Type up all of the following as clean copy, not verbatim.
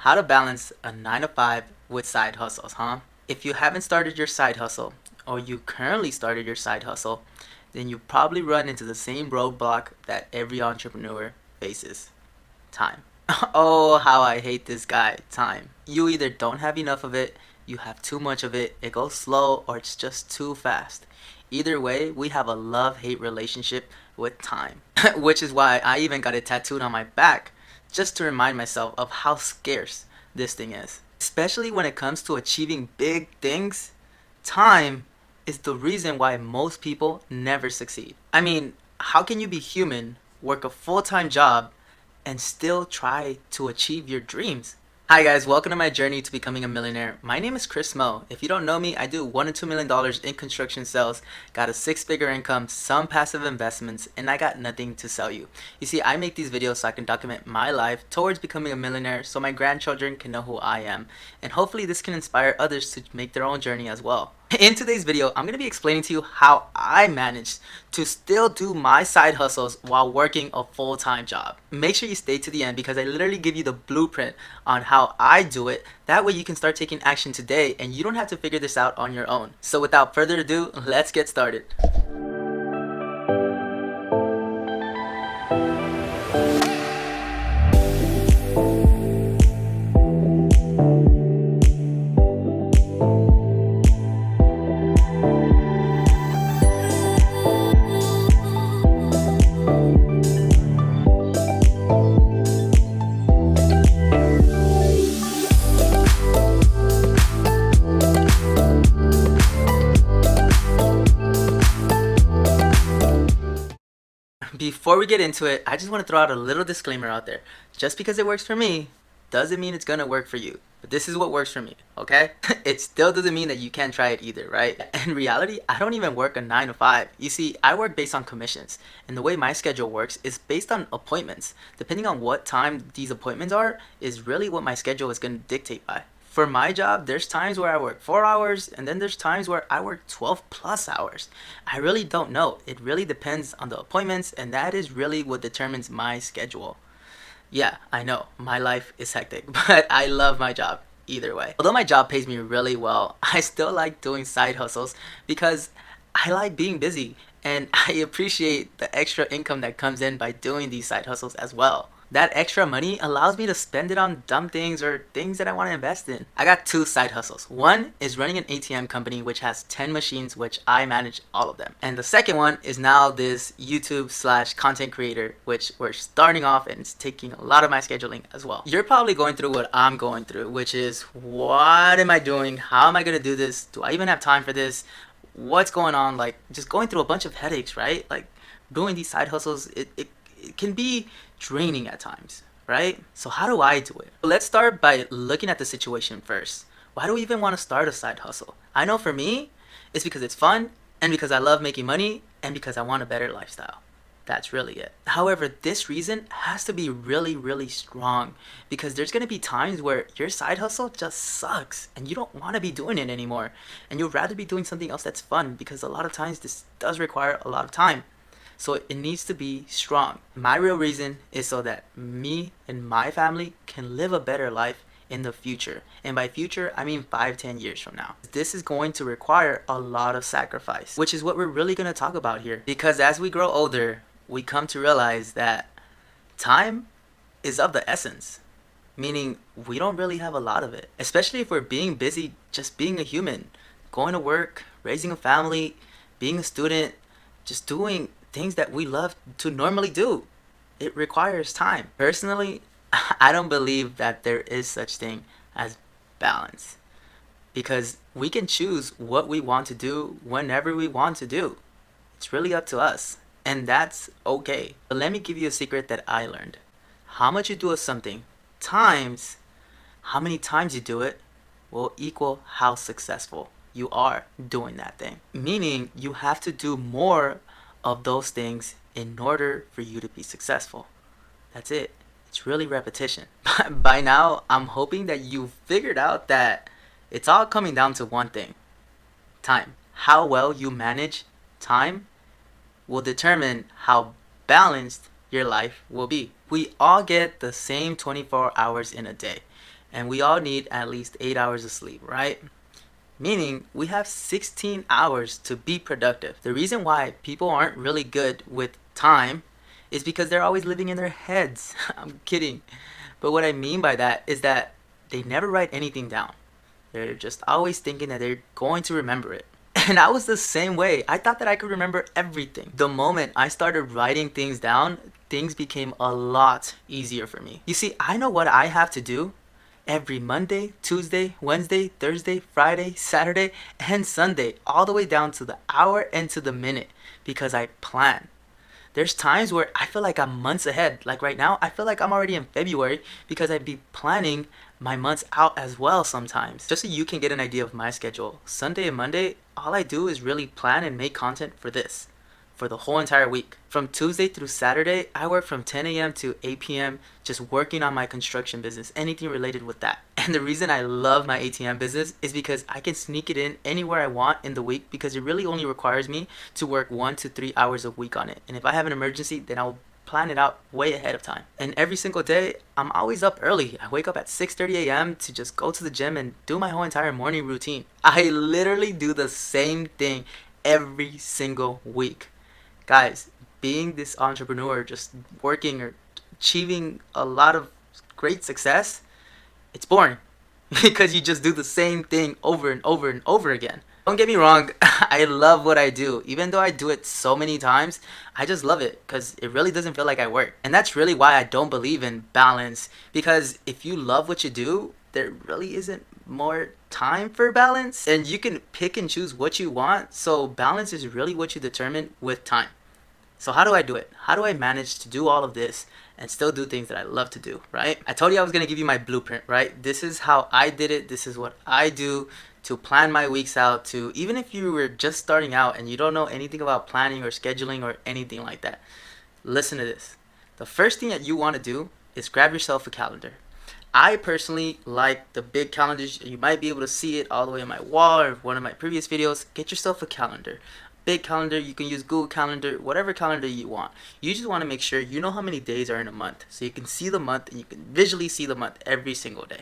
How to balance a 9 to 5 with side hustles, huh? If you haven't started your side hustle or you currently started your side hustle, then you probably run into the same roadblock that every entrepreneur faces: time. Oh, how I hate this guy, time. You either don't have enough of it, you have too much of it, it goes slow, or it's just too fast. Either way, we have a love hate relationship with time, which is why I even got it tattooed on my back just to remind myself of how scarce this thing is. Especially when it comes to achieving big things, time is the reason why most people never succeed. I mean, how can you be human, work a full time job, and still try to achieve your dreams? Hi guys, welcome to my journey to becoming a millionaire. My name is Chris Mo. If you don't know me, I do $1 to $2 million in construction sales, got a six-figure income, some passive investments, and I got nothing to sell you. You see, I make these videos so I can document my life towards becoming a millionaire so my grandchildren can know who I am. And hopefully this can inspire others to make their own journey as well. In today's video, I'm going to be explaining to you how I managed to still do my side hustles while working a full-time job. Make sure you stay to the end because I literally give you the blueprint on how I do it. That way you can start taking action today and you don't have to figure this out on your own. So without further ado, let's get started. Before we get into it, I just want to throw out a little disclaimer out there. Just because it works for me doesn't mean it's going to work for you. But this is what works for me, okay? It still doesn't mean that you can't try it either, right? In reality, I don't even work a 9 to 5. You see, I work based on commissions. And the way my schedule works is based on appointments. Depending on what time these appointments are is really what my schedule is going to dictate by. For my job, there's times where I work 4 hours and then there's times where I work 12 plus hours. I really don't know. It really depends on the appointments, and that is really what determines my schedule. Yeah, I know, my life is hectic, but I love my job either way. Although my job pays me really well, I still like doing side hustles because I like being busy and I appreciate the extra income that comes in by doing these side hustles as well. That extra money allows me to spend it on dumb things or things that I want to invest in. I got two side hustles. One is running an ATM company which has 10 machines, which I manage all of them. And the second one is now this YouTube slash content creator, which we're starting off and it's taking a lot of my scheduling as well. You're probably going through what I'm going through, which is, what am I doing? How am I going to do this? Do I even have time for this? What's going on? Like, just going through a bunch of headaches, right? Like, doing these side hustles, it can be draining at times, right? So how do I do it? Let's start by looking at the situation first. Why do we even want to start a side hustle? I know for me, it's because it's fun and because I love making money and because I want a better lifestyle. That's really it. However, this reason has to be really, really strong because there's going to be times where your side hustle just sucks and you don't want to be doing it anymore. And you'd rather be doing something else that's fun because a lot of times this does require a lot of time. So it needs to be strong. My real reason is so that me and my family can live a better life in the future. And by future, I mean 5-10 years from now. This is going to require a lot of sacrifice, which is what we're really going to talk about here. Because as we grow older, we come to realize that time is of the essence. Meaning we don't really have a lot of it. Especially if we're being busy just being a human. Going to work, raising a family, being a student, just doing things that we love to normally do. It requires time. Personally, I don't believe that there is such thing as balance because we can choose what we want to do whenever we want to do. It's really up to us, and that's okay. But let me give you a secret that I learned. How much you do of something times how many times you do it will equal how successful you are doing that thing. Meaning you have to do more of those things in order for you to be successful. That's it. It's really repetition. By now, I'm hoping that you've figured out that it's all coming down to one thing: time. How well you manage time will determine how balanced your life will be. We all get the same 24 hours in a day. And we all need at least 8 hours of sleep, right? Meaning we have 16 hours to be productive. The reason why people aren't really good with time is because they're always living in their heads. I'm kidding. But what I mean by that is that they never write anything down. They're just always thinking that they're going to remember it. And I was the same way. I thought that I could remember everything. The moment I started writing things down, things became a lot easier for me. You see, I know what I have to do every Monday, Tuesday, Wednesday, Thursday, Friday, Saturday, and Sunday, all the way down to the hour and to the minute because I plan. There's times where I feel like I'm months ahead. Like right now, I feel like I'm already in February because I'd be planning my months out as well sometimes. Just so you can get an idea of my schedule, Sunday and Monday, all I do is really plan and make content for this, for the whole entire week. From Tuesday through Saturday, I work from 10 a.m. to 8 p.m. just working on my construction business, anything related with that. And the reason I love my ATM business is because I can sneak it in anywhere I want in the week because it really only requires me to work 1 to 3 hours a week on it. And if I have an emergency, then I'll plan it out way ahead of time. And every single day, I'm always up early. I wake up at 6:30 a.m. to just go to the gym and do my whole entire morning routine. I literally do the same thing every single week. Guys, being this entrepreneur, just working or achieving a lot of great success, it's boring because you just do the same thing over and over and over again. Don't get me wrong, I love what I do. Even though I do it so many times, I just love it because it really doesn't feel like I work. And that's really why I don't believe in balance, because if you love what you do, there really isn't more time for balance, and you can pick and choose what you want. So balance is really what you determine with time. So how do I do it? How do I manage to do all of this and still do things that I love to do, right? I told you I was going to give you my blueprint, right? This is how I did it. This is what I do to plan my weeks out, to even if you were just starting out and you don't know anything about planning or scheduling or anything like that. Listen to this. The first thing that you want to do is grab yourself a calendar. I personally like the big calendars. You might be able to see it all the way on my wall or one of my previous videos. Get yourself a calendar. Big calendar, you can use Google Calendar, whatever calendar you want. You just want to make sure you know how many days are in a month, so you can see the month and you can visually see the month every single day.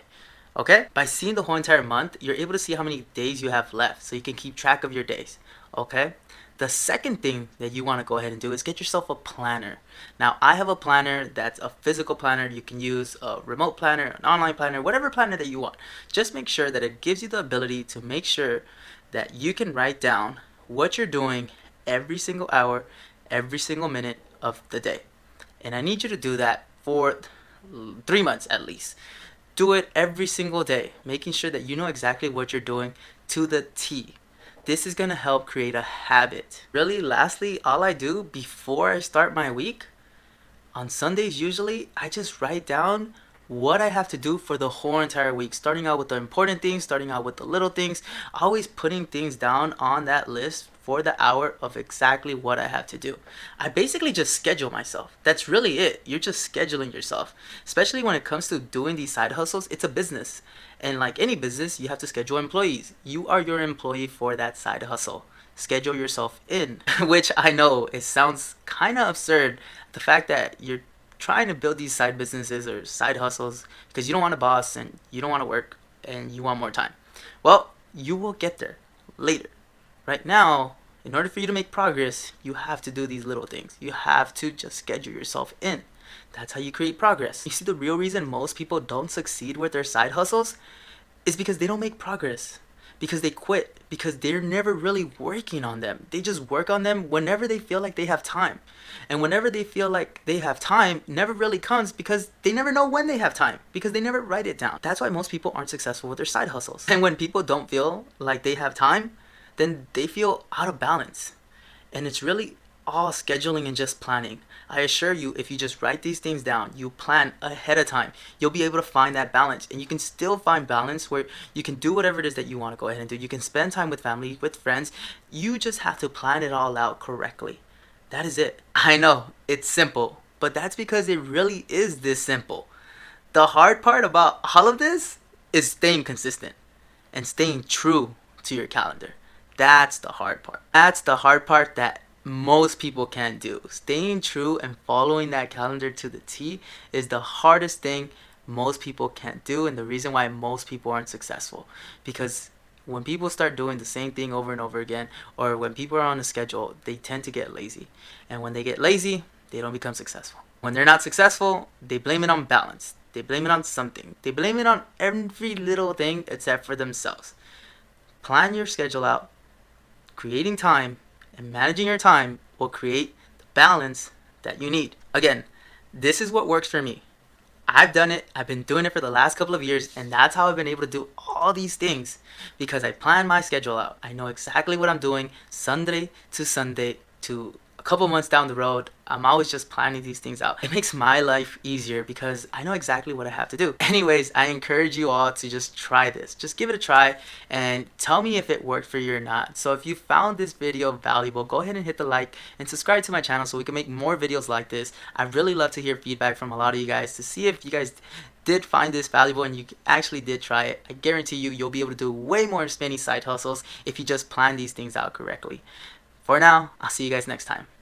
Okay? By seeing the whole entire month, you're able to see how many days you have left, so you can keep track of your days. Okay? The second thing that you want to go ahead and do is get yourself a planner. Now, I have a planner that's a physical planner. You can use a remote planner, an online planner, whatever planner that you want. Just make sure that it gives you the ability to make sure that you can write down what you're doing every single hour, every single minute of the day. And I need you to do that for 3 months at least. Do it every single day, making sure that you know exactly what you're doing to the T. This is going to help create a habit. Really, lastly, all I do before I start my week, on Sundays usually, I just write down what I have to do for the whole entire week, starting out with the important things, starting out with the little things, always putting things down on that list for the hour of exactly what I have to do. I basically just schedule myself. That's really it. You're just scheduling yourself. Especially when it comes to doing these side hustles, it's a business. And like any business, you have to schedule employees. You are your employee for that side hustle. Schedule yourself in, which I know it sounds kind of absurd. The fact that you're trying to build these side businesses or side hustles because you don't want a boss and you don't want to work and you want more time. Well, you will get there later. Right now, in order for you to make progress, you have to do these little things. You have to just schedule yourself in. That's how you create progress. You see, the real reason most people don't succeed with their side hustles is because they don't make progress. Because they quit. Because they're never really working on them. They just work on them whenever they feel like they have time. And whenever they feel like they have time never really comes because they never know when they have time. Because they never write it down. That's why most people aren't successful with their side hustles. And when people don't feel like they have time, then they feel out of balance. And it's really all scheduling and just planning. I assure you, if you just write these things down, you plan ahead of time, you'll be able to find that balance. And you can still find balance where you can do whatever it is that you want to go ahead and do. You can spend time with family, with friends. You just have to plan it all out correctly. That is it. I know, it's simple, but that's because it really is this simple. The hard part about all of this is staying consistent and staying true to your calendar. That's the hard part. That's the hard part that most people can't do. Staying true and following that calendar to the T is the hardest thing most people can't do, and the reason why most people aren't successful. Because when people start doing the same thing over and over again, or when people are on a schedule, they tend to get lazy. And when they get lazy, they don't become successful. When they're not successful, they blame it on balance. They blame it on something. They blame it on every little thing except for themselves. Plan your schedule out. Creating time and managing your time will create the balance that you need. Again, this is what works for me. I've done it. I've been doing it for the last couple of years, and that's how I've been able to do all these things because I plan my schedule out. I know exactly what I'm doing Sunday to Sunday to a couple months down the road. I'm always just planning these things out. It makes my life easier because I know exactly what I have to do. Anyways, I encourage you all to just try this. Just give it a try and tell me if it worked for you or not. So if you found this video valuable, go ahead and hit the like and subscribe to my channel so we can make more videos like this. I'd really love to hear feedback from a lot of you guys to see if you guys did find this valuable and you actually did try it. I guarantee you, you'll be able to do way more many side hustles if you just plan these things out correctly. For now, I'll see you guys next time.